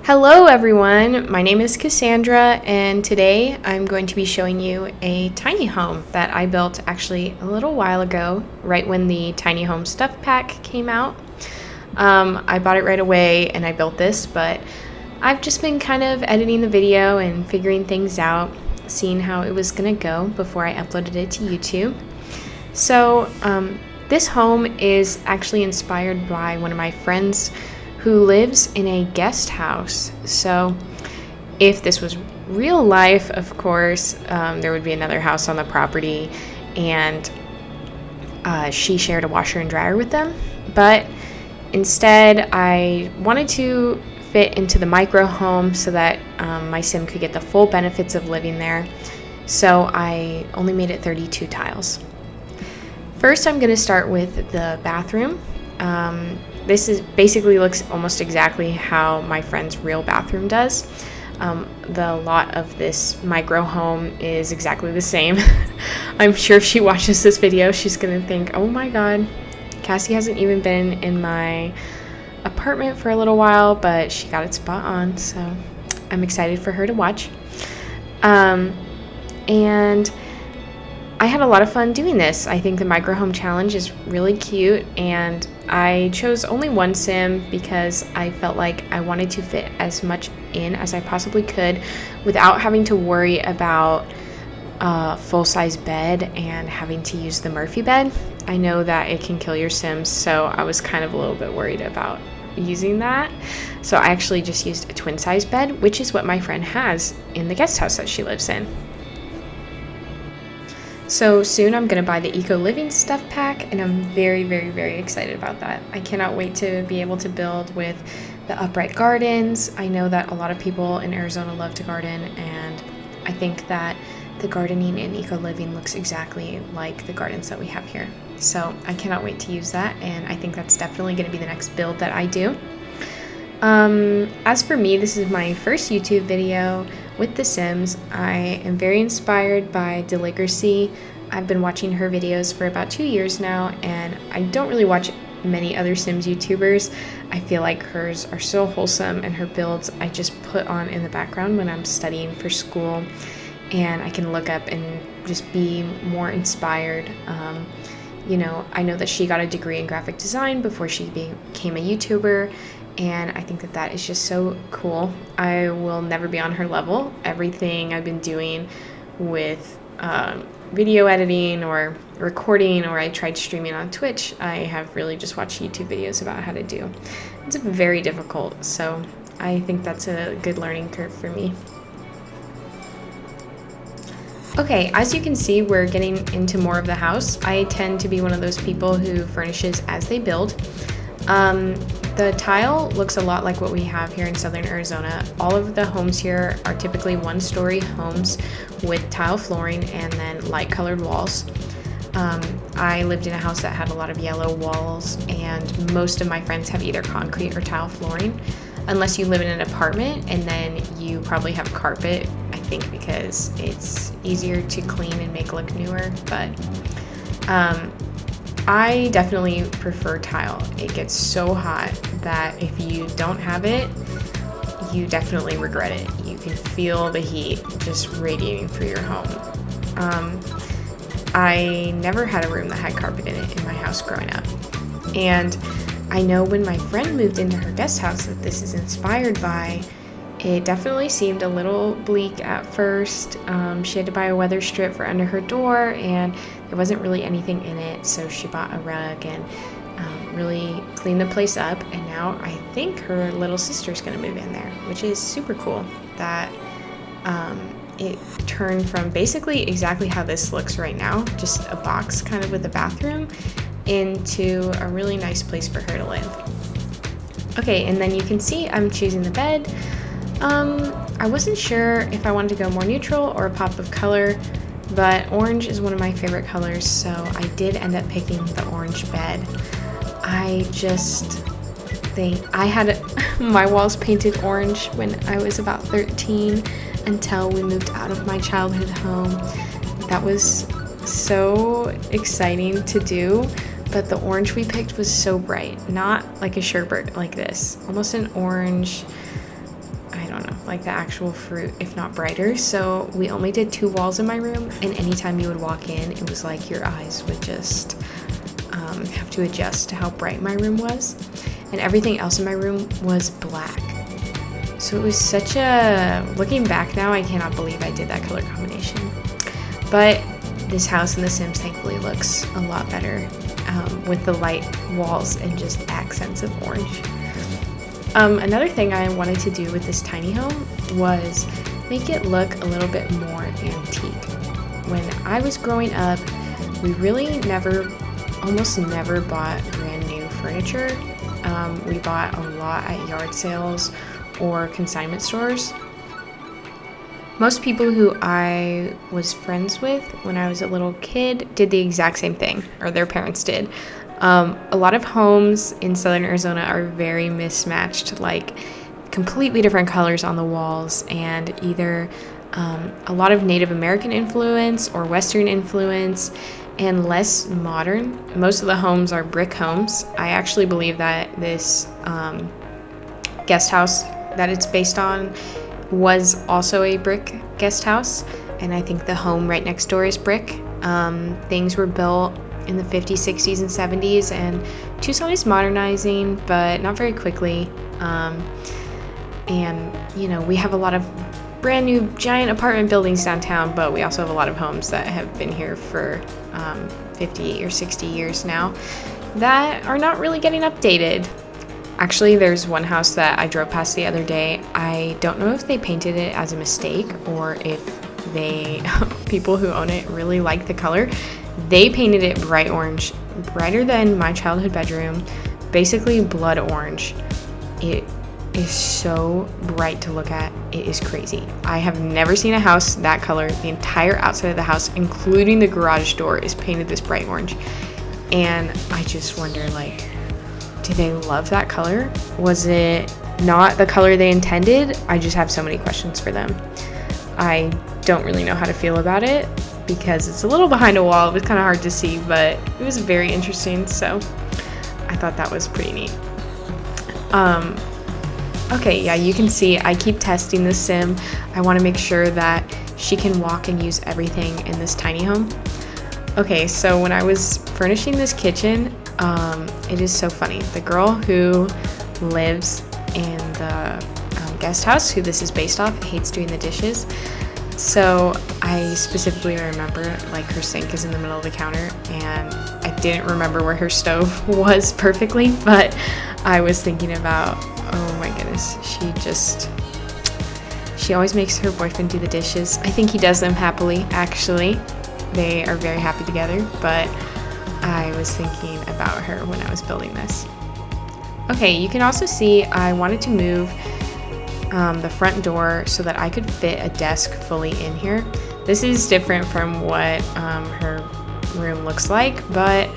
Hello everyone, my name is Cassandra and today I'm going to be showing you a tiny home that I built actually a little while ago, right when the Tiny Home Stuff Pack came out. I bought it right away and I built this, but I've just been kind of editing the video and figuring things out, seeing how it was going to go before I uploaded it to YouTube. So this home is actually inspired by one of my friends who lives in a guest house. So if this was real life, of course, there would be another house on the property, and she shared a washer and dryer with them. But instead, I wanted to fit into the micro home so that my sim could get the full benefits of living there. So I only made it 32 tiles. First, I'm going to start with the bathroom. This basically looks almost exactly how my friend's real bathroom does. The lot of this micro home is exactly the same. I'm sure if she watches this video, she's gonna think, oh my god, Cassie hasn't even been in my apartment for a little while, but she got it spot on, so I'm excited for her to watch. And I had a lot of fun doing this. I think the micro home challenge is really cute, and I chose only one sim because I felt like I wanted to fit as much in as I possibly could without having to worry about a full-size bed and having to use the Murphy bed. I know that it can kill your sims, so I was kind of a little bit worried about using that. So I actually just used a twin-size bed, which is what my friend has in the guest house that she lives in. So soon I'm going to buy the Eco Living Stuff Pack, and I'm very, very, very excited about that. I cannot wait to be able to build with the upright gardens. I know that a lot of people in Arizona love to garden, and I think that the gardening in Eco Living looks exactly like the gardens that we have here. So I cannot wait to use that, and I think that's definitely going to be the next build that I do. As for me, this is my first YouTube video with The Sims. I am very inspired by Deligracy. I've been watching her videos for about 2 years now, and I don't really watch many other Sims YouTubers. I feel like hers are so wholesome, and her builds I just put on in the background when I'm studying for school, and I can look up and just be more inspired. I know that she got a degree in graphic design before she became a YouTuber, and I think that that is just so cool. I will never be on her level. Everything I've been doing with video editing or recording, or I tried streaming on Twitch, I have really just watched YouTube videos about how to do. It's very difficult, so I think that's a good learning curve for me. Okay, as you can see, we're getting into more of the house. I tend to be one of those people who furnishes as they build. The tile looks a lot like what we have here in southern Arizona. All of the homes here are typically one-story homes with tile flooring and then light colored walls. I lived in a house that had a lot of yellow walls, and most of my friends have either concrete or tile flooring, unless you live in an apartment, and then you probably have carpet, I think, because it's easier to clean and make look newer. But I definitely prefer tile. It gets so hot that if you don't have it, you definitely regret it. You can feel the heat just radiating through your home. I never had a room that had carpet in it in my house growing up. And I know when my friend moved into her guest house that this is inspired by. It definitely seemed a little bleak at first. She had to buy a weather strip for under her door, and there wasn't really anything in it, so she bought a rug and really cleaned the place up, and now I think her little sister's gonna move in there, which is super cool that it turned from basically exactly how this looks right now, just a box kind of with a bathroom, into a really nice place for her to live. Okay, and then you can see I'm choosing the bed. I wasn't sure if I wanted to go more neutral or a pop of color, but orange is one of my favorite colors, so I did end up picking the orange bed. I just think I had my walls painted orange when I was about 13 until we moved out of my childhood home. That was so exciting to do, but the orange we picked was so bright, not like a sherbet like this, almost an orange I don't know, like the actual fruit, if not brighter. So we only did 2 walls in my room, and anytime you would walk in, it was like your eyes would just have to adjust to how bright my room was. And everything else in my room was black. So it was such a, looking back now, I cannot believe I did that color combination. But this house in The Sims thankfully looks a lot better with the light walls and just accents of orange. Another thing I wanted to do with this tiny home was make it look a little bit more antique. When I was growing up, we really almost never bought brand new furniture. We bought a lot at yard sales or consignment stores. Most people who I was friends with when I was a little kid did the exact same thing, or their parents did. A lot of homes in southern Arizona are very mismatched, like completely different colors on the walls, and either a lot of Native American influence or Western influence, and less modern. Most of the homes are brick homes. I actually believe that this guest house that it's based on was also a brick guest house, and I think the home right next door is brick. Things were built in the 50s, 60s, and 70s, and Tucson is modernizing, but not very quickly. And, you know, we have a lot of brand new giant apartment buildings downtown, but we also have a lot of homes that have been here for 50 or 60 years now that are not really getting updated. Actually, there's one house that I drove past the other day. I don't know if they painted it as a mistake or if people who own it really like the color. They painted it bright orange, brighter than my childhood bedroom, basically blood orange. It is so bright to look at. It is crazy. I have never seen a house that color. The entire outside of the house, including the garage door, is painted this bright orange. And I just wonder, like, do they love that color? Was it not the color they intended? I just have so many questions for them. I don't really know how to feel about it because it's a little behind a wall. It was kind of hard to see, but it was very interesting, so I thought that was pretty neat. Okay, yeah, you can see I keep testing this sim. I want to make sure that she can walk and use everything in this tiny home. Okay, so when I was furnishing this kitchen, it is so funny. The girl who lives in the guest house, who this is based off, hates doing the dishes. So I specifically remember, like, her sink is in the middle of the counter, and I didn't remember where her stove was perfectly, but I was thinking about, oh my goodness, she always makes her boyfriend do the dishes. I think he does them happily, actually. They are very happy together, but I was thinking about her when I was building this. Okay, you can also see I wanted to move the front door so that I could fit a desk fully in here. This is different from what her room looks like, but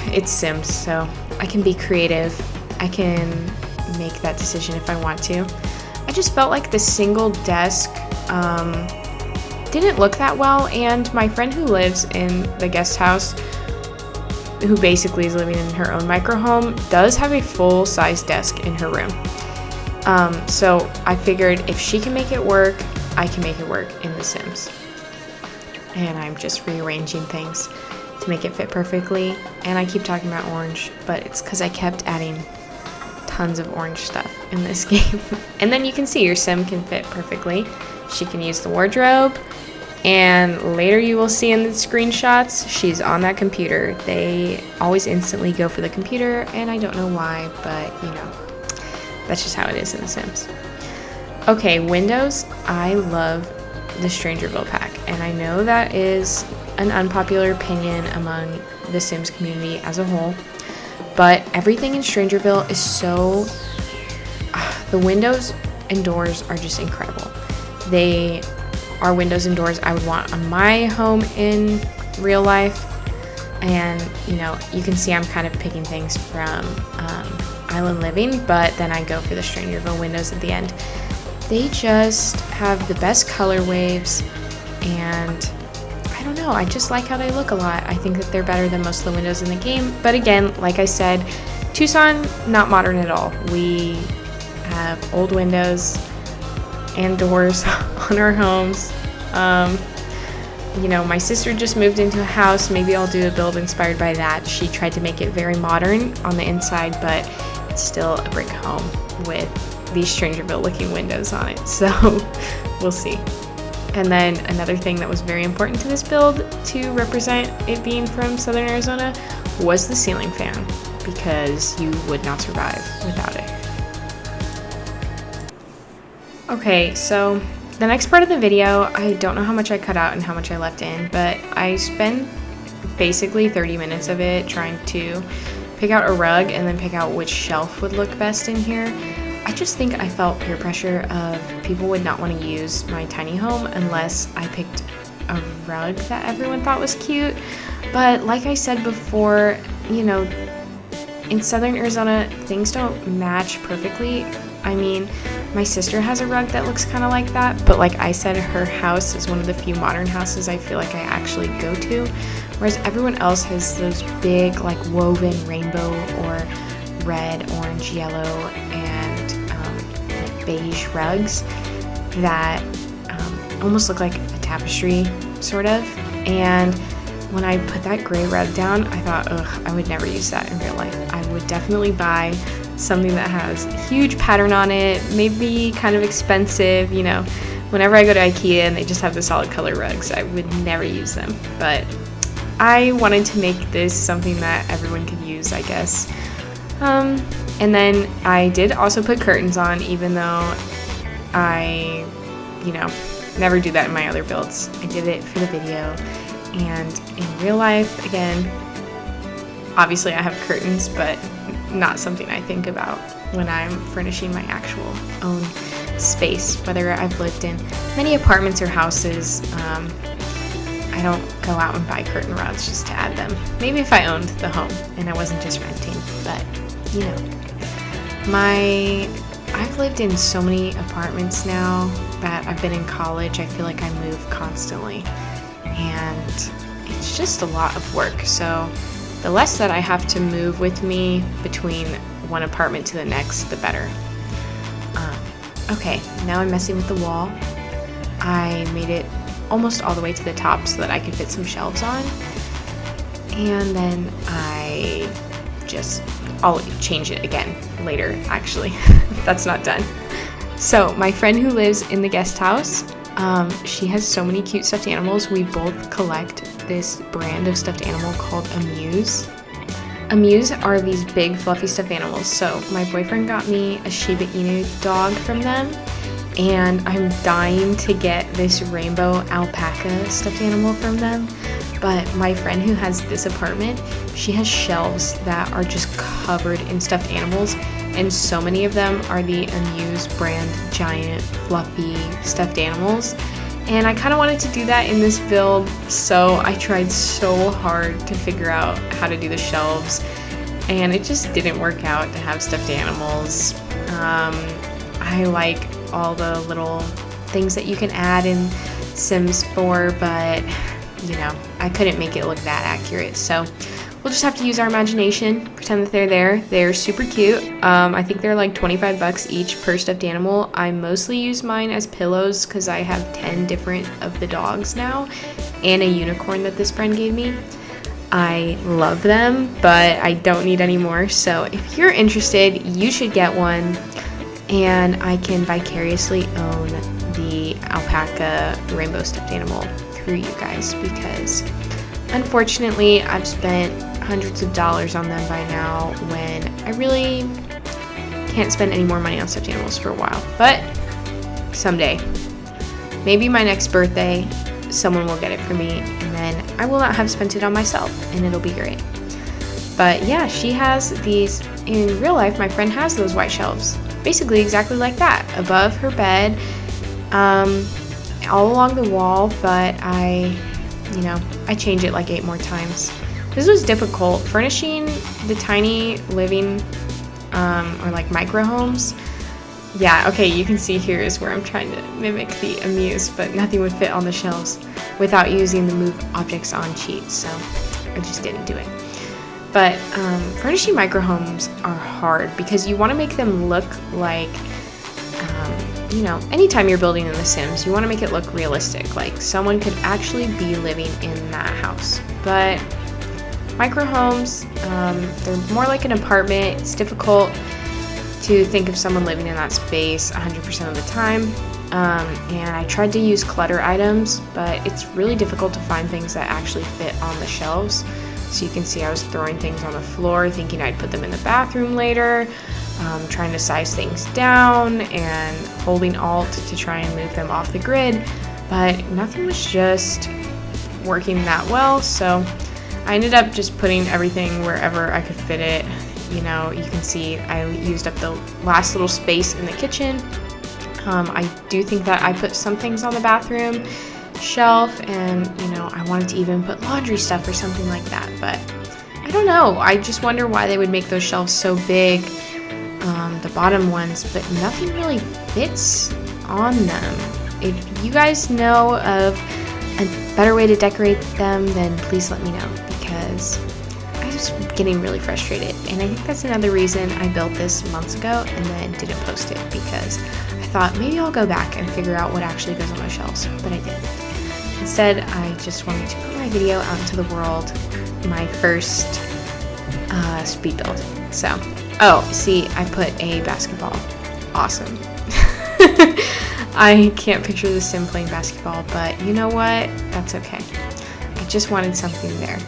it's Sims, so I can be creative. I can make that decision if I want to. I just felt like the single desk didn't look that well, and my friend who lives in the guest house, who basically is living in her own micro home, does have a full-size desk in her room. So I figured if she can make it work, I can make it work in The Sims. And I'm just rearranging things to make it fit perfectly. And I keep talking about orange, but it's because I kept adding tons of orange stuff in this game. And then you can see your sim can fit perfectly. She can use the wardrobe. And later you will see in the screenshots, she's on that computer. They always instantly go for the computer, and I don't know why, but you know, that's just how it is in The Sims. Okay, windows. I love the Strangerville pack, and I know that is an unpopular opinion among the Sims community as a whole, but everything in Strangerville is so... the windows and doors are just incredible. They are windows and doors I would want on my home in real life. And, you know, you can see I'm kind of picking things from Island Living, but then I go for the Strangerville windows at the end. They just have the best color waves, and I don't know, I just like how they look a lot. I think that they're better than most of the windows in the game. But again, like I said, Tucson, not modern at all. We have have old windows and doors on our homes. You know, my sister just moved into a house. Maybe I'll do a build inspired by that. She tried to make it very modern on the inside, but it's still a brick home with these Strangerville looking windows on it. So we'll see. And then another thing that was very important to this build to represent it being from Southern Arizona was the ceiling fan, because you would not survive without it. Okay, so the next part of the video, I don't know how much I cut out and how much I left in, but I spent basically 30 minutes of it trying to pick out a rug and then pick out which shelf would look best in here. I just think I felt peer pressure of people would not want to use my tiny home unless I picked a rug that everyone thought was cute. But like I said before, you know, in Southern Arizona, things don't match perfectly. I mean, my sister has a rug that looks kind of like that, but like I said, her house is one of the few modern houses I feel like I actually go to, whereas everyone else has those big like woven rainbow or red, orange, yellow, and like beige rugs that almost look like a tapestry, sort of. And when I put that gray rug down, I thought, ugh, I would never use that in real life. I would definitely buy something that has a huge pattern on it, maybe kind of expensive, you know. Whenever I go to IKEA and they just have the solid color rugs, I would never use them. But I wanted to make this something that everyone could use, I guess. And then I did also put curtains on, even though I, you know, never do that in my other builds. I did it for the video. And in real life, again, obviously I have curtains, but not something I think about when I'm furnishing my actual own space. Whether I've lived in many apartments or houses, I don't go out and buy curtain rods just to add them. Maybe if I owned the home and I wasn't just renting, but you know. I've lived in so many apartments now that I've been in college. I feel like I move constantly, and it's just a lot of work. So the less that I have to move with me between one apartment to the next, the better. Okay, now I'm messing with the wall. I made it almost all the way to the top so that I could fit some shelves on. And then I'll change it again later, actually. That's not done. So my friend who lives in the guest house, she has so many cute stuffed animals. We both collect this brand of stuffed animal called Amuse. Amuse are these big fluffy stuffed animals. So my boyfriend got me a Shiba Inu dog from them, and I'm dying to get this rainbow alpaca stuffed animal from them. But my friend who has this apartment, she has shelves that are just covered in stuffed animals, and so many of them are the Amuse brand giant fluffy stuffed animals. And I kind of wanted to do that in this build, so I tried so hard to figure out how to do the shelves, and it just didn't work out to have stuffed animals. I like all the little things that you can add in Sims 4, but you know, I couldn't make it look that accurate, so we'll just have to use our imagination, pretend that they're there. They're super cute. I think they're like 25 bucks each per stuffed animal. I mostly use mine as pillows because I have 10 different of the dogs now, and a unicorn that this friend gave me. I love them, but I don't need any more, so if you're interested, you should get one, and I can vicariously own the alpaca rainbow stuffed animal through you guys, because unfortunately I've spent hundreds of dollars on them by now when I really can't spend any more money on stuffed animals for a while. But someday, maybe my next birthday, someone will get it for me, and then I will not have spent it on myself, and it'll be great. But yeah, she has these. In real life, my friend has those white shelves, basically exactly like that, above her bed, all along the wall, but I change it like 8 more times. This was difficult. Furnishing the tiny living or like micro homes. Yeah, okay, you can see here is where I'm trying to mimic the Amuse, but nothing would fit on the shelves without using the move objects on cheat, so I just didn't do it. But furnishing micro homes are hard because you want to make them look like anytime you're building in The Sims, you want to make it look realistic, like someone could actually be living in that house. But micro homes, they're more like an apartment. It's difficult to think of someone living in that space 100% of the time. And I tried to use clutter items, but it's really difficult to find things that actually fit on the shelves. So you can see I was throwing things on the floor, thinking I'd put them in the bathroom later, trying to size things down and holding Alt to try and move them off the grid, but nothing was just working that well. So I ended up just putting everything wherever I could fit it. You can see I used up the last little space in the kitchen. I do think that I put some things on the bathroom shelf, and I wanted to even put laundry stuff or something like that, but I don't know. I just wonder why they would make those shelves so big, the bottom ones, but nothing really fits on them. If you guys know of a better way to decorate them, then please let me know, because I was getting really frustrated, and I think that's another reason I built this months ago and then didn't post it, because I thought maybe I'll go back and figure out what actually goes on those shelves, but I didn't. Instead, I just wanted to put my video out into the world, my first speed build. So, see, I put a basketball. Awesome. I can't picture the Sim playing basketball, but you know what? That's okay. I just wanted something there.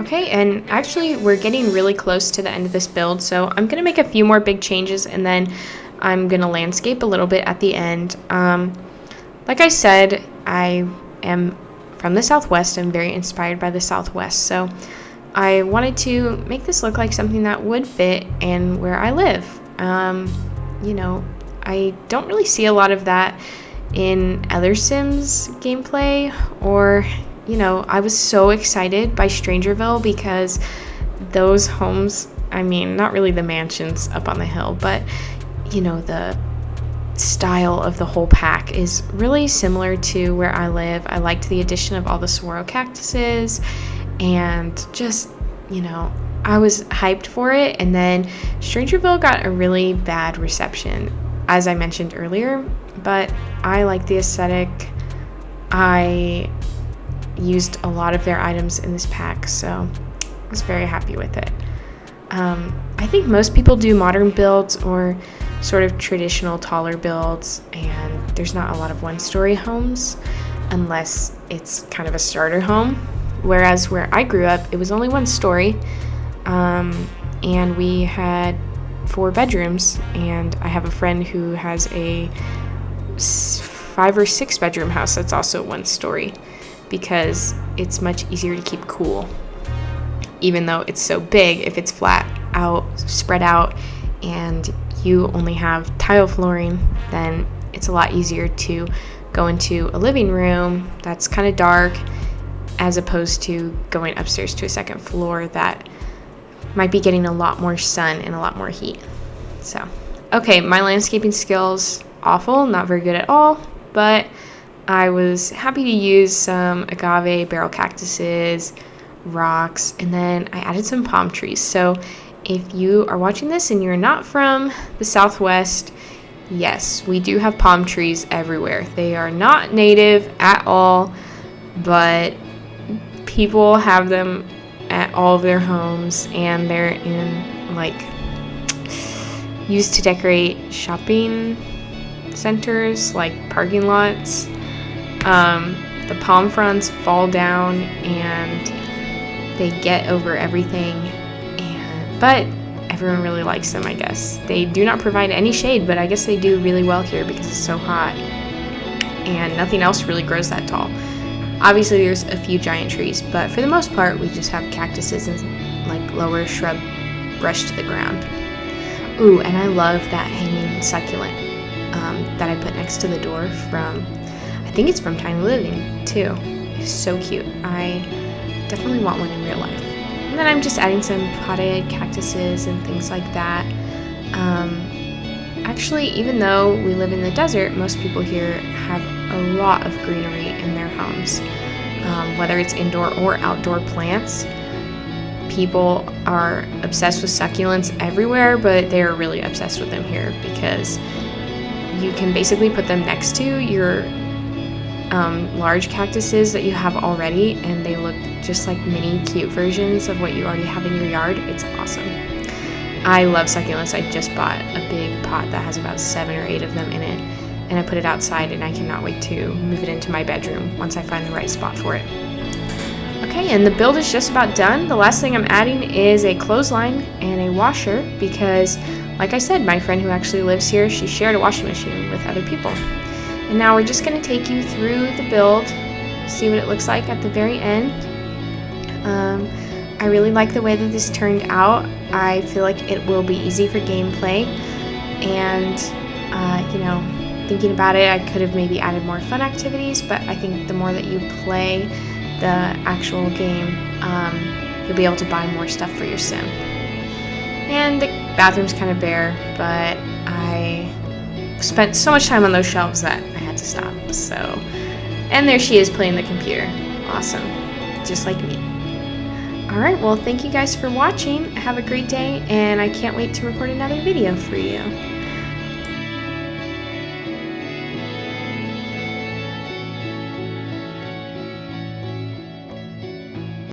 Okay, and actually we're getting really close to the end of this build, so I'm going to make a few more big changes, and then I'm going to landscape a little bit at the end. Like I said, I am from the Southwest. I'm very inspired by the Southwest, so I wanted to make this look like something that would fit in where I live. I don't really see a lot of that in other Sims gameplay, or I was so excited by Strangerville because those homes, not really the mansions up on the hill, but the style of the whole pack is really similar to where I live. I liked the addition of all the saguaro cactuses, and just, I was hyped for it. And then Strangerville got a really bad reception, as I mentioned earlier, but I like the aesthetic. I used a lot of their items in this pack, so I was very happy with it. I think most people do modern builds or sort of traditional taller builds, and there's not a lot of one-story homes unless it's kind of a starter home, whereas where I grew up it was only one story, and we had 4 bedrooms, and I have a friend who has a 5 or 6 bedroom house that's also one story, because it's much easier to keep cool. Even though it's so big, if it's flat out, spread out, and you only have tile flooring, then it's a lot easier to go into a living room that's kind of dark, as opposed to going upstairs to a second floor that might be getting a lot more sun and a lot more heat. So, okay, my landscaping skills, awful, not very good at all, but I was happy to use some agave barrel cactuses, rocks, and then I added some palm trees. So if you are watching this and you're not from the Southwest, yes, we do have palm trees everywhere. They are not native at all, but people have them at all of their homes, and they're used to decorate shopping centers, like parking lots. The palm fronds fall down and they get over everything, but everyone really likes them, I guess. They do not provide any shade, but I guess they do really well here because it's so hot and nothing else really grows that tall. Obviously there's a few giant trees, but for the most part we just have cactuses and lower shrub brushed to the ground. Ooh, and I love that hanging succulent that I put next to the door from, I think it's from Tiny Living too. It's so cute. I definitely want one in real life. And then I'm just adding some potted cactuses and things like that. Actually, even though we live in the desert, most people here have a lot of greenery in their homes. Whether it's indoor or outdoor plants, people are obsessed with succulents everywhere, but they're really obsessed with them here because you can basically put them next to your large cactuses that you have already, and they look just like mini cute versions of what you already have in your yard. It's awesome. I love succulents. I just bought a big pot that has about 7 or 8 of them in it, and I put it outside, and I cannot wait to move it into my bedroom once I find the right spot for it. Okay, and the build is just about done. The last thing I'm adding is a clothesline and a washer because, like I said, my friend who actually lives here, she shared a washing machine with other people. And now we're just going to take you through the build, see what it looks like at the very end. I really like the way that this turned out. I feel like it will be easy for gameplay, and you know, thinking about it, I could have maybe added more fun activities, but I think the more that you play the actual game, you'll be able to buy more stuff for your sim. And the bathroom's kind of bare, but I spent so much time on those shelves that I had to stop. So, and there she is playing the computer. Awesome, just like me. Alright, well, thank you guys for watching. Have a great day, and I can't wait to record another video for you.